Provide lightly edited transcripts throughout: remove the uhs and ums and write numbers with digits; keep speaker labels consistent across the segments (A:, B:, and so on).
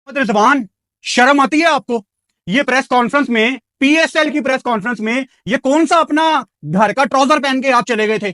A: रिजवान, शर्म आती है आपको? ये प्रेस कॉन्फ्रेंस में, पीएसएल की प्रेस कॉन्फ्रेंस में, ये कौन सा अपना घर का ट्राउजर पहन के आप चले गए थे?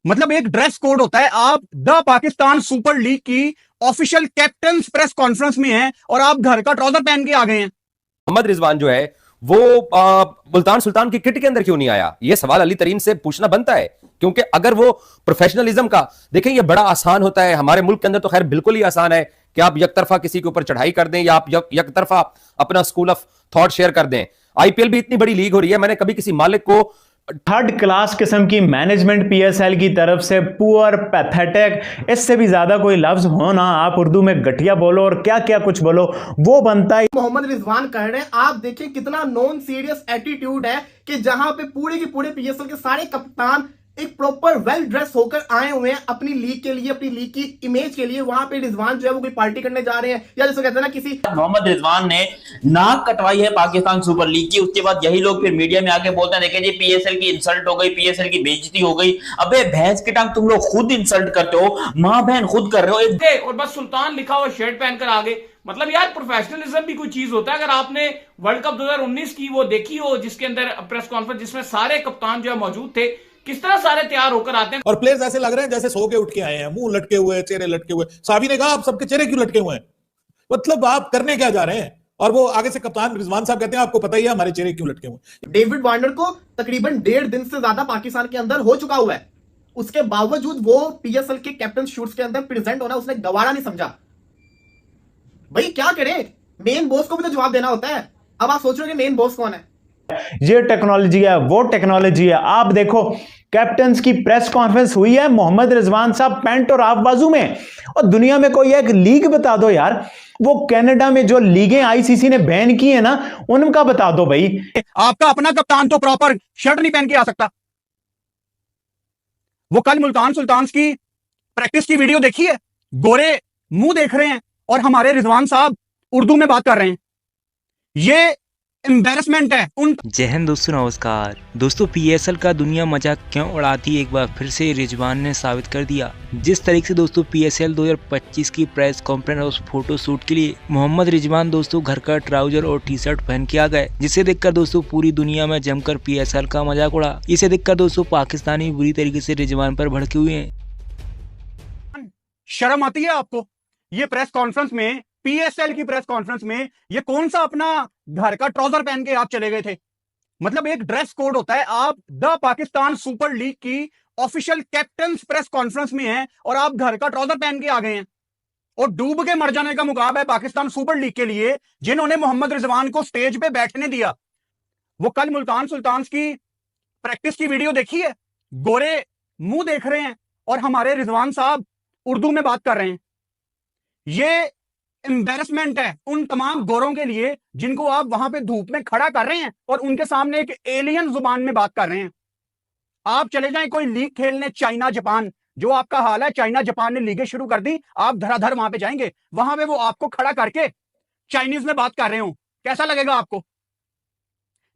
A: मतलब एक ड्रेस कोड होता है। आप द पाकिस्तान सुपर लीग की ऑफिशियल कैप्टन प्रेस कॉन्फ्रेंस में हैं और आप घर का ट्राउजर पहन के आ गए हैं।
B: मोहम्मद रिजवान जो है वो मुल्तान सुल्तान की किट के अंदर क्यों नहीं आया, यह सवाल अली तरीन से पूछना बनता है। क्योंकि अगर वो प्रोफेशनलिज्म का देखें, ये बड़ा आसान होता है हमारे मुल्क के अंदर, तो खैर बिल्कुल ही आसान है कि आप एक तरफा किसी के ऊपर चढ़ाई कर दें या आप एक तरफा अपना स्कूल ऑफ थॉट शेयर कर दें। आईपीएल भी इतनी बड़ी लीग हो रही है, मैंने कभी किसी मालिक को
C: थर्ड क्लास किस्म की मैनेजमेंट पीएसएल की तरफ से, पुअर, पैथेटिक, इससे भी ज्यादा कोई लफ्ज हो ना, आप उर्दू में घटिया बोलो और क्या क्या कुछ बोलो, वो बनता है।
D: मोहम्मद रिजवान कह रहे हैं, आप देखिए कितना नॉन सीरियस एटीट्यूड है कि जहां पे पूरे के पूरे पीएसएल के सारे कप्तान एक प्रॉपर वेल ड्रेस होकर आए हुए हैं अपनी लीग के लिए, अपनी लीग की इमेज के लिए, वहां पे रिजवान जो है वो कोई पार्टी करने जा रहे हैं, या जैसे कहते हैं ना किसी
E: मोहम्मद रिजवान ने नाक कटवाई है पाकिस्तान सुपर लीग की। उसके बाद यही लोग फिर मीडिया में आके बोलते हैं देखें जी पीएसएल की इंसल्ट हो गई, पीएसएल की बेइज्जती हो गई। अबे भैंस की टांग, तुम लोग खुद इंसल्ट करते हो, मां बहन खुद कर रहे हो।
F: और बस सुल्तान लिखा हुआ शर्ट पहनकर आ गए। मतलब यार प्रोफेशनलिज्म भी कोई चीज होता है। अगर आपने वर्ल्ड कप 2019 की वो देखी हो जिसके अंदर प्रेस कॉन्फ्रेंस जिसमें सारे कप्तान जो है मौजूद थे, किस तरह सारे तैयार होकर आते हैं
G: और प्लेयर्स ऐसे लग रहे हैं जैसे सो के उठ के आए हैं, मुंह लटके हुए, चेहरे लटके हुए। साहबी ने कहा आप सबके चेहरे क्यों लटके हुए हैं, मतलब आप करने क्या जा रहे हैं? और वो आगे से कप्तान रिजवान साहब कहते हैं आपको पता ही है हमारे चेहरे क्यों लटके हुए।
D: डेविड वार्नर को तकरीबन 1.5 दिन से ज्यादा पाकिस्तान के अंदर हो चुका हुआ है, उसके बावजूद वो पीएसएल के कैप्टन शूट्स के अंदर प्रेजेंट होना उसने गवारा नहीं समझा। भाई क्या करे, मेन बॉस को भी तो जवाब देना होता है। अब आप सोच रहे हो कि मेन बॉस कौन है?
C: ये टेक्नोलॉजी है, वो टेक्नोलॉजी है। आप देखो कैप्टन्स की प्रेस कॉन्फ्रेंस हुई है, मोहम्मद रिजवान साहब पैंट और हाफ बाजू में। और दुनिया में कोई एक लीग बता दो यार, वो कनाडा में जो लीगें आईसीसी ने बैन की है ना, उनका बता दो भाई।
A: आपका अपना कप्तान तो प्रॉपर शर्ट नहीं पहन के आ सकता। वो कल मुल्तान सुल्तान की प्रैक्टिस की वीडियो देखी है, गोरे मुंह देख रहे हैं और हमारे रिजवान साहब उर्दू में बात कर रहे हैं। ये एम्बैरेसमेंट है उन।
H: जय हिंद दोस्तों, नमस्कार दोस्तों। पीएसएल का दुनिया मजाक क्यों उड़ाती है, एक बार फिर से रिजवान ने साबित कर दिया। जिस तरीके से दोस्तों पीएसएल 2025 की प्रेस कॉन्फ्रेंस और फोटो शूट के लिए मोहम्मद रिजवान दोस्तों घर का ट्राउजर और टी शर्ट पहन के आ गए, जिसे देखकर दोस्तों पूरी दुनिया में जमकर पीएसएल का मजाक उड़ा। इसे देखकर दोस्तों पाकिस्तानी बुरी तरीके से रिजवान पर भड़के हुए हैं।
A: शर्म आती है आपको? ये प्रेस कॉन्फ्रेंस में, पीएसएल की प्रेस कॉन्फ्रेंस में, ये कौन सा अपना घर का ट्राउजर पहन के आप चले गए थे? मतलब एक ड्रेस कोड होता है। आप द पाकिस्तान सुपर लीग की ऑफिशियल कैप्टन प्रेस कॉन्फ्रेंस में हैं और आप घर का ट्राउजर पहन के आ गए हैं। और डूब के मर जाने का मुकाबला है पाकिस्तान सुपर लीग के लिए, जिन्होंने मोहम्मद रिजवान को स्टेज पे बैठने दिया। वो कल मुल्तान सुल्तान की प्रैक्टिस की वीडियो देखी है, गोरे मुंह देख रहे हैं और हमारे रिजवान साहब उर्दू में बात कर रहे हैं। ये एम्बैरेसमेंट है उन तमाम गोरों के लिए जिनको आप वहां पे धूप में खड़ा कर रहे हैं और उनके सामने एक एलियन जुबान में बात कर रहे हैं। आप चले जाएं कोई लीग खेलने चाइना जापान, जो आपका हाल है, चाइना जापान ने लीगें शुरू कर दी, आप धड़ाधड़ वहां पे जाएंगे, वहां पे वो आपको खड़ा करके चाइनीज में बात कर रहे हो, कैसा लगेगा आपको?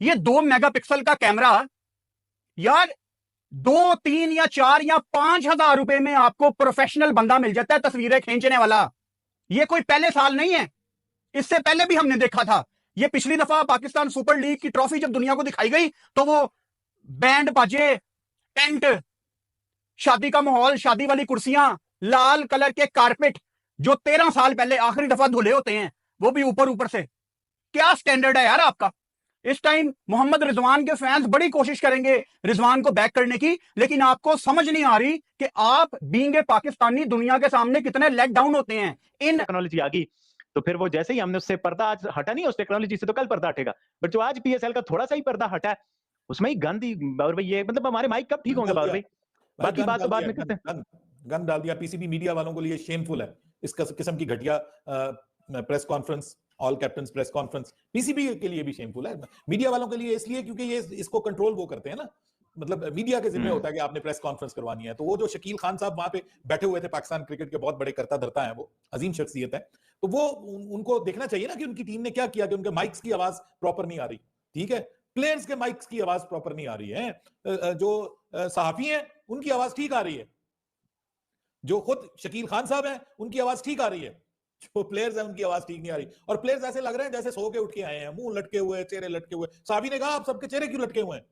A: ये 2 मेगापिक्सल का कैमरा यार 2, 3 या 4 या 5,000 रुपए में आपको प्रोफेशनल बंदा मिल जाता है तस्वीरें खींचने वाला। ये कोई पहले साल नहीं है, इससे पहले भी हमने देखा था। ये पिछली दफा पाकिस्तान सुपर लीग की ट्रॉफी जब दुनिया को दिखाई गई तो वो बैंड बाजे, टेंट, शादी का माहौल, शादी वाली कुर्सियां, लाल कलर के कारपेट जो 13 साल पहले आखिरी दफा धुले होते हैं, वो भी ऊपर ऊपर से। क्या स्टैंडर्ड है यार आपका? इस टाइम मोहम्मद रिजवान के फैंस बड़ी कोशिश करेंगे रिजवान को बैक करने की, लेकिन आपको समझ नहीं आ रही कि आप बीइंग ए पाकिस्तानी दुनिया के सामने कितने लेट डाउन होते हैं। इन
C: टेक्नोलॉजी आ गई तो फिर वो जैसे ही हमने उससे पर्दा आज हटा नहीं, उस टेक्नोलॉजी से तो कल पर्दा हटेगा, बट जो आज पीएसएल का थोड़ा सा ही पर्दा हटा है उसमें ही गंद ही। बाबर भाई ये मतलब हमारे माइक कब ठीक होंगे बाबर भाई? बाकी बात तो बाद में करते हैं।
G: गन डाल दिया। पीसीबी मीडिया वालों के लिए शेमफुल है इस किस्म की घटिया press conference, all captains press conference. PCB के लिए भी शेमफुल है, मीडिया वालों के लिए इसलिए क्योंकि ये इसको कंट्रोल वो करते हैं ना, मतलब मीडिया के जिम्मे होता है कि आपने प्रेस कॉन्फ्रेंस करवानी है। तो वो जो शकील खान साहब वहां पे बैठे हुए थे, पाकिस्तान क्रिकेट के बहुत बड़े करता धरता है, वो अजीम शख्सियत है, तो वो उनको देखना चाहिए ना कि उनकी टीम ने क्या किया कि उनके माइक्स की आवाज प्रॉपर नहीं आ रही। ठीक है, प्लेयर्स के माइक्स की आवाज प्रॉपर नहीं आ रही है, जो सहाफी हैं उनकी आवाज ठीक आ रही है, जो खुद शकील खान साहब हैं उनकी आवाज ठीक आ रही है, जो प्लेयर्स हैं उनकी आवाज ठीक नहीं आ रही, और प्लेयर्स ऐसे लग रहे हैं जैसे सो के उठ के आए हैं, मुंह लटके हुए, चेहरे लटके हुए। साबी ने कहा आप सबके चेहरे क्यों लटके हुए हैं,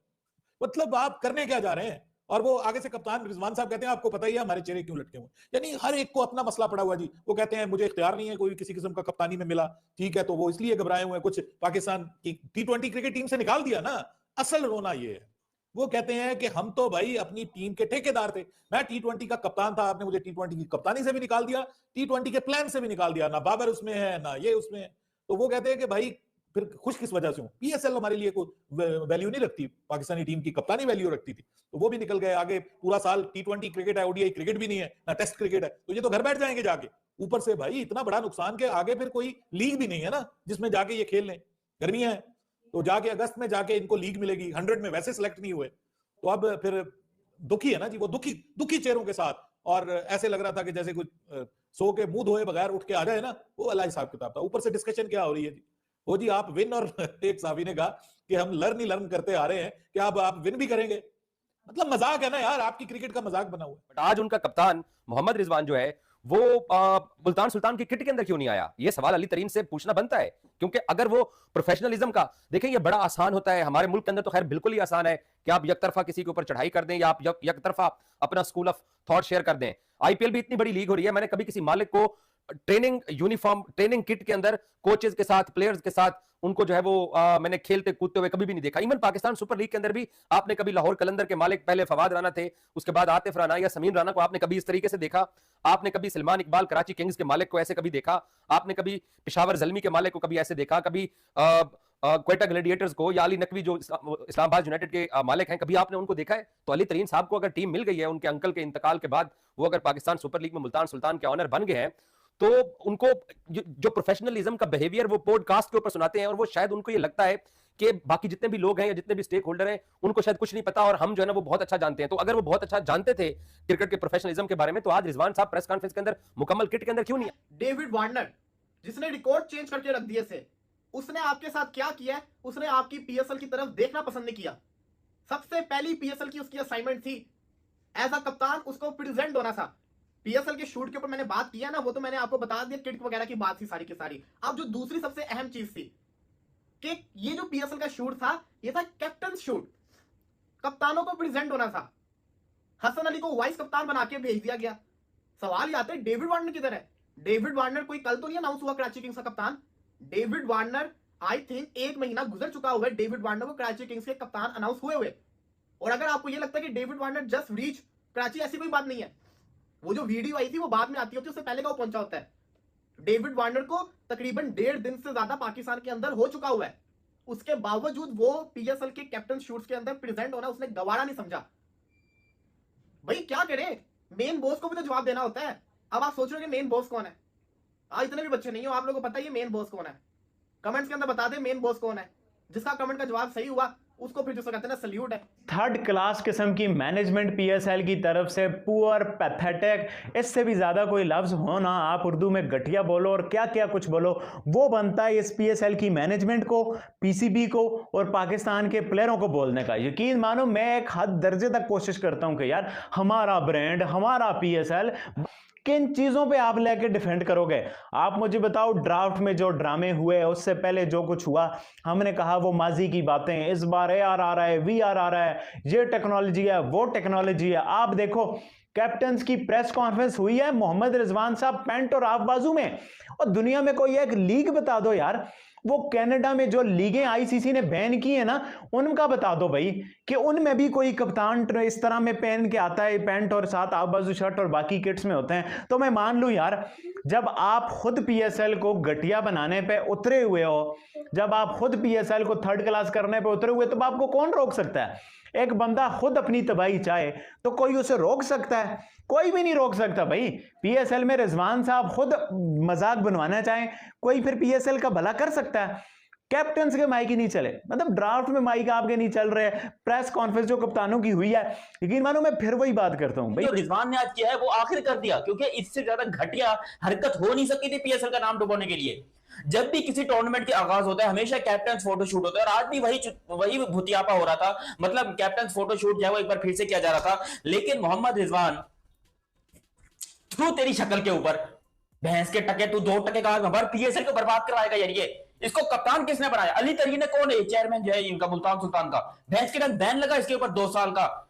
G: मतलब आप करने क्या जा रहे हैं? और वो आगे से कप्तान रिजवान साहब कहते हैं आपको पता ही है हमारे चेहरे क्यों लटके हुए। यानी हर एक को अपना मसला पड़ा हुआ जी। वो कहते हैं मुझे इख्तियार नहीं है कोई किसी किस्म का कप्तानी में मिला, ठीक है, तो वो इसलिए घबराए हुए हैं। कुछ पाकिस्तान की T20 क्रिकेट टीम से निकाल दिया ना, असल रोना ये है। वो कहते हैं कि हम तो भाई अपनी टीम के ठेकेदार थे, मैं T20 का कप्तान था, आपने मुझे T20 की कप्तानी से भी निकाल दिया, T20 के प्लान से भी निकाल दिया, ना बाबर उसमें है ना ये उसमें है। तो वो कहते हैं कि भाई फिर खुश किस वजह से हूं, PSL हमारे लिए कोई वैल्यू नहीं रखती, पाकिस्तानी टीम की कप्तानी वैल्यू रखती थी, तो वो भी निकल गए। आगे पूरा साल T20 क्रिकेट है, ODI क्रिकेट भी नहीं है, ना टेस्ट क्रिकेट है, तो ये तो घर बैठ जाएंगे जाके। ऊपर से भाई इतना बड़ा नुकसान के आगे फिर कोई लीग भी नहीं है ना जिसमें जाके ये खेल लें। गर्मियां है तो जाके अगस्त में जाके इनको लीग मिलेगी, 100 में वैसे सिलेक्ट नहीं हुए, तो अब फिर दुखी है ना जी, वो दुखी चेहरों के साथ। और ऐसे लग रहा था कि जैसे कुछ सो के मुंह धोए बगैर उठ के आ जाए ना, वो अलग हिसाब किताब था। ऊपर से डिस्कशन क्या हो रही है जी, वो जी आप विन, और एक साहबी ने कहा कि हम लर्न करते आ रहे हैं कि अब आप विन भी करेंगे। मतलब मजाक है ना यार, आपकी क्रिकेट का मजाक बना हुआ है।
B: बट आज उनका कप्तान मोहम्मद रिजवान जो है वो मुल्तान सुल्तान की किट के अंदर क्यों नहीं आया, ये सवाल अली तरीन से पूछना बनता है। क्योंकि अगर वो प्रोफेशनलिज्म का देखें, ये बड़ा आसान होता है हमारे मुल्क के अंदर, तो खैर बिल्कुल ही आसान है कि आप एक तरफा किसी के ऊपर चढ़ाई कर दें या आप एक तरफा अपना स्कूल ऑफ थॉट शेयर कर दें। IPL भी इतनी बड़ी लीग हो रही है, मैंने कभी किसी मालिक को ट्रेनिंग यूनिफॉर्म ट्रेनिंग किट के अंदर कोचेस के साथ प्लेयर्स के साथ उनको जो है वो मैंने खेलते कूदते हुए कभी भी नहीं देखा। इवन पाकिस्तान सुपर लीग के अंदर भी आपने कभी लाहौर कलंदर के मालिक पहले फवाद राना थे, उसके बाद आतिफ राना या समीम राना को आपने कभी इस तरीके से देखा? आपने कभी सलमान इकबाल कराची किंग्स के मालिक को ऐसे कभी देखा? आपने कभी पेशावर जलमी के मालिक को कभी ऐसे देखा? कभी क्वेटा ग्लैडिएटर्स को या अली नकवी जो इस्लामाबाद यूनाइटेड के मालिक हैं, कभी आपने उनको देखा है? तो अली तरीन साहब को अगर टीम मिल गई है उनके अंकल के इंतकाल के बाद, वो अगर पाकिस्तान सुपर लीग में मुल्तान सुल्तान के ऑनर बन गए हैं, तो उनको जो प्रोफेशनलिज्म का बिहेवियर वो पॉडकास्ट के ऊपर सुनाते हैं, और वो शायद उनको ये लगता है कि बाकी जितने भी लोग हैं या जितने भी स्टेक होल्डर हैं उनको शायद कुछ नहीं पता, और हम जो है ना वो बहुत अच्छा जानते हैं। तो अगर वो बहुत अच्छा जानते थे क्रिकेट के प्रोफेशनलिज्म के बारे में, तो आज रिजवान साहब प्रेस कॉन्फ्रेंस के अंदर मुकम्मल किट के अंदर क्यों नहीं?
D: डेविड वार्नर जिसने रिकॉर्ड चेंज करके रख दिए थे, उसने आपके साथ क्या किया? उसने आपकी PSL की तरफ देखना पसंद नहीं किया। सबसे पहली PSL की उसकी असाइनमेंट थी, एज अ कप्तान उसको प्रेजेंट होना था। PSL के शूट के ऊपर मैंने बात किया ना, वो तो मैंने आपको बता दिया, किट वगैरह की बात थी सारी की सारी। अब जो दूसरी सबसे अहम चीज थी कि ये जो PSL का शूट था, ये था कैप्टन शूट, कप्तानों को प्रेजेंट होना था। हसन अली को वाइस कप्तान बना के भेज दिया गया। सवाल ये आता है डेविड वार्नर किधर है? डेविड वार्नर कोई कल तो नहीं अनाउंस हुआ कराची किंग्स का कप्तान। डेविड वार्नर आई थिंक 1 महीना गुजर चुका हुआ है डेविड वार्नर को कराची किंग्स के कप्तान अनाउंस हुए हुए। और अगर आपको यह लगता है कि David Warner just reach Karachi, ऐसी कोई बात नहीं है। वो जो वीडियो आई थी वो बाद में आती होती है, उससे पहले का वो पहुंचा होता है। डेविड वार्नर को तकरीबन 1.5 दिन से ज्यादा पाकिस्तान के अंदर हो चुका हुआ है, उसके बावजूद वो PSL के कैप्टन शूट्स के अंदर प्रेजेंट होना उसने गवारा नहीं समझा। भाई क्या करे, मेन बॉस को भी तो जवाब देना होता है। अब आप सोच रहे हो कि मेन बॉस कौन है? इतने भी बच्चे नहीं हो, आप लोगों को पता है मेन बॉस कौन है? कमेंट्स के अंदर बता दे मेन बॉस कौन है। जिसका कमेंट का जवाब सही हुआ उसको फिर जिसको कहते हैं ना सल्यूट है।
C: थर्ड क्लास किस्म की मैनेजमेंट PSL की तरफ से, पुअर, पैथेटिक, इससे भी ज्यादा कोई लफ्ज हो ना, आप उर्दू में घटिया बोलो और क्या क्या कुछ बोलो, वो बनता है इस PSL की मैनेजमेंट को, PCB को और पाकिस्तान के प्लेयरों को बोलने का। यकीन मानो मैं एक हद दर्जे तक कोशिश करता हूं कि यार हमारा ब्रांड, हमारा PSL, किन चीजों पे आप लेके डिफेंड करोगे? आप मुझे बताओ, ड्राफ्ट में जो ड्रामे हुए, उससे पहले जो कुछ हुआ, हमने कहा वो माजी की बातें, इस बार AR आ रहा है, VR आ रहा है, ये टेक्नोलॉजी है, वो टेक्नोलॉजी है। आप देखो कैप्टन्स की प्रेस कॉन्फ्रेंस हुई है, मोहम्मद रिजवान साहब पैंट और हाफ बाजू में, और दुनिया में कोई एक लीग बता दो यार, वो कनाडा में जो लीगें ICC ने बैन की है ना, उनका बता दो भाई कि उनमें भी कोई कप्तान इस तरह में पहन के आता है, पैंट और साथ हाफ बाजू शर्ट और बाकी किट्स में होते हैं। तो मैं मान लूं यार, जब आप खुद PSL को घटिया बनाने पे उतरे हुए हो, जब आप खुद PSL को थर्ड क्लास करने पे उतरे हुए, तो आपको कौन रोक सकता है? एक बंदा खुद अपनी तबाही चाहे तो कोई उसे रोक सकता है? कोई भी नहीं रोक सकता भाई। PSL में रिजवान साहब खुद मजाक बनवाना चाहें, कोई फिर PSL का भला कर सकता है? कैप्टन्स के माइक ही नहीं चले, मतलब ड्राफ्ट में माइक आपके नहीं चल रहे, प्रेस कॉन्फ्रेंस जो कप्तानों की हुई है, यकीन मानो मैं फिर वही बात करता हूं भाई,
E: जो रिजवान ने आज किया है वो आखिर कर दिया, क्योंकि इससे ज्यादा घटिया हरकत हो नहीं सकती थी PSL का नाम डुबोने के लिए। जब भी किसी टूर्नामेंट के आगाज होता है हमेशा कैप्टन फोटोशूट होता है, और आज भी वही भुतियापा हो रहा था। मतलब कैप्टन फोटोशूट जो है वो एक बार फिर से किया जा रहा था, लेकिन मोहम्मद रिजवान थ्रू तेरी शक्ल के ऊपर भैंस के टके, तू 2 टके का भर पीएसएल को बर्बाद करवाएगा यार। ये इसको कप्तान किसने बनाया? अली तरीन है, कौन है चेयरमैन जो है इनका मुल्तान सुल्तान का? भैंस के टक बैन लगा इसके ऊपर 2 साल का।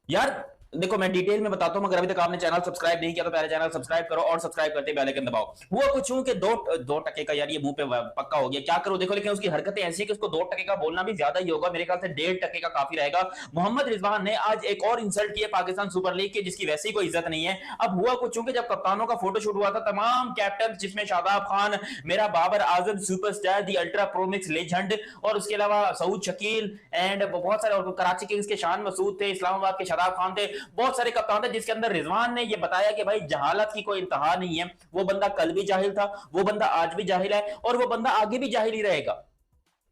E: यार देखो मैं डिटेल में बताता हूं, अगर अभी तक आपने चैनल सब्सक्राइब नहीं किया तो पहले चैनल सब्सक्राइब करो और सब्सक्राइब करते बेल आइकन दबाओ। हुआ कुछ यूं कि 2 टके का यार ये मुंह पे पक्का हो गया, क्या करो देखो। लेकिन उसकी हरकतें ऐसी कि उसको 2 टके का बोलना भी ज्यादा ही होगा, मेरे ख्याल से 1.5 टके का काफी रहेगा। मोहम्मद रिजवान ने आज एक और इंसल्ट किया पाकिस्तान सुपर लीग की, जिसकी वैसे ही कोई इज्जत नहीं है। अब हुआ कुछ यूं कि जब कप्तानों का फोटोशूट हुआ था, तमाम कैप्टन जिसमें शादाब खान, मेरा बाबर आजम सुपरस्टार दी अल्ट्रा प्रोमिक्स लेजेंड, और उसके अलावा सऊद शकील एंड बहुत सारे, और कराची किंग्स के शान मसूद थे, इस्लामाबाद के शादाब खान थे, बहुत सारे कप्तान, जिसके अंदर रिजवान ने यह बताया कि भाई जहालत की कोई इंतहा नहीं है। वो बंदा कल भी जाहिल था, वो बंदा आज भी जाहिल है, और वो बंदा आगे भी जाहिल ही रहेगा,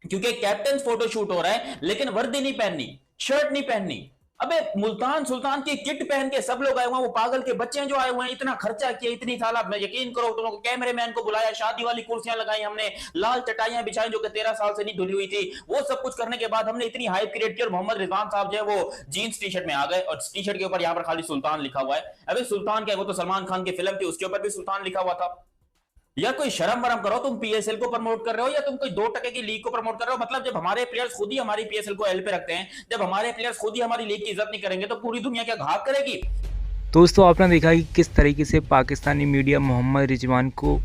E: क्योंकि कैप्टन फोटोशूट हो रहा है लेकिन वर्दी नहीं पहननी, शर्ट नहीं पहननी। अबे मुल्तान सुल्तान की किट पहन के सब लोग आए हुए हैं, वो पागल के बच्चे जो आए हुए हैं, इतना खर्चा किया, इतनी साल, मैं यकीन करो, तुम लोग कैमरेमैन को बुलाया, शादी वाली कुर्सियां लगाई हमने, लाल चटाइयां बिछाई जो कि 13 साल से नहीं धुली हुई थी, वो सब कुछ करने के बाद हमने इतनी हाइप क्रिएट की, और मोहम्मद रिजवान साहब जो है वो जीन्स टी शर्ट में आ गए, और टी शर्ट के ऊपर यहाँ पर खाली सुल्तान लिखा हुआ है। अबे सुल्तान क्या है, वो तो सलमान खान की फिल्म थी, उसके ऊपर भी सुल्तान लिखा हुआ था। यार कोई शर्म वरम करो, तुम पीएसएल को प्रमोट कर रहे हो या तुम कोई 2 टके की लीग को प्रमोट कर रहे हो? मतलब जब हमारे प्लेयर्स खुद ही हमारी पीएसएल को एल पे रखते हैं, जब हमारे प्लेयर्स खुद ही हमारी लीग की इज्जत नहीं करेंगे तो पूरी दुनिया क्या घाक करेगी?
H: दोस्तों आपने देखा कि किस तरीके से पाकिस्तानी मीडिया मोहम्मद रिजवान को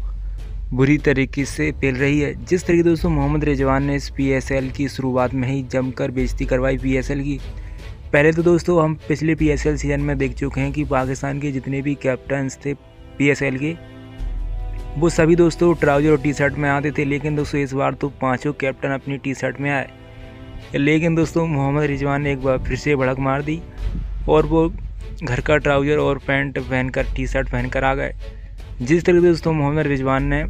H: बुरी तरीके से पेल रही है। जिस तरीके दोस्तों मोहम्मद रिजवान ने इस पीएसएल की शुरुआत में ही जमकर बेइज्जती करवाई पीएसएल की। पहले तो दोस्तों हम पिछले पीएसएल सीजन में देख चुके हैं कि पाकिस्तान के जितने भी कैप्टन्स थे पीएसएल के, वो सभी दोस्तों ट्राउजर और टी शर्ट में आते थे, लेकिन दोस्तों इस बार तो 5 कैप्टन अपनी टी शर्ट में आए। लेकिन दोस्तों मोहम्मद रिजवान ने एक बार फिर से भड़क मार दी और वो घर का ट्राउजर और पैंट पहनकर, टी शर्ट पहनकर आ गए। जिस तरह दोस्तों मोहम्मद रिजवान ने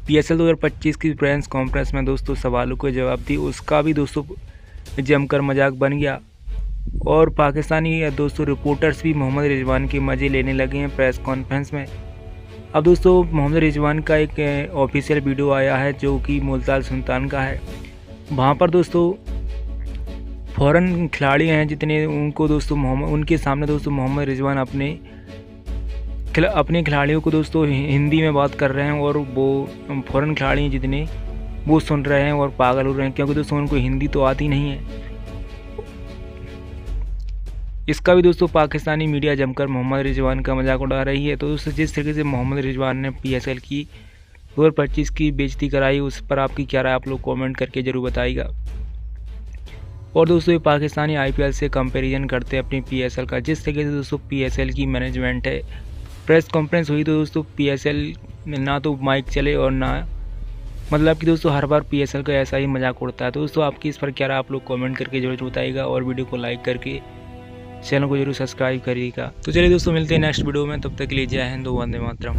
H: पीएसएल 2025 की प्रेस कॉन्फ्रेंस में दोस्तों सवालों के जवाब दी, उसका भी दोस्तों जमकर मजाक बन गया, और पाकिस्तानी दोस्तों रिपोर्टर्स भी मोहम्मद रिजवान के मज़े लेने लगे हैं प्रेस कॉन्फ्रेंस में। अब दोस्तों मोहम्मद रिजवान का एक ऑफिशियल वीडियो आया है जो कि मुल्तान सुल्तान का है। वहाँ पर दोस्तों फॉरेन खिलाड़ी हैं जितने, उनको दोस्तों उनके सामने दोस्तों मोहम्मद रिजवान अपने खिलाड़ियों को दोस्तों हिंदी में बात कर रहे हैं, और वो फॉरेन खिलाड़ी जितने वो सुन रहे हैं और पागल हो रहे हैं, क्योंकि दोस्तों उनको हिंदी तो आती नहीं है। इसका भी दोस्तों पाकिस्तानी मीडिया जमकर मोहम्मद रिजवान का मजाक उड़ा रही है। तो दोस्तों जिस तरीके से मोहम्मद रिजवान ने पीएसएल की 2025 की बेइज्जती कराई, उस पर आपकी क्या राय, आप लोग कमेंट करके ज़रूर बताइएगा। और दोस्तों ये पाकिस्तानी आईपीएल से कंपैरिजन करते हैं अपनी पीएसएल का। जिस तरीके से दोस्तों पीएसएल की मैनेजमेंट है, प्रेस कॉन्फ्रेंस हुई तो दोस्तों पीएसएल में ना तो माइक चले और ना, मतलब कि दोस्तों हर बार पीएसएल का ऐसा ही मजाक उड़ता है। तो दोस्तों आपकी इस पर क्या राय, आप लोग कमेंट करके जरूर बताइएगा, और वीडियो को लाइक करके चैनल को जरूर सब्सक्राइब करिएगा। तो चलिए दोस्तों मिलते हैं नेक्स्ट वीडियो में, तब तक के लिए जय हिंद, वंदे मातरम।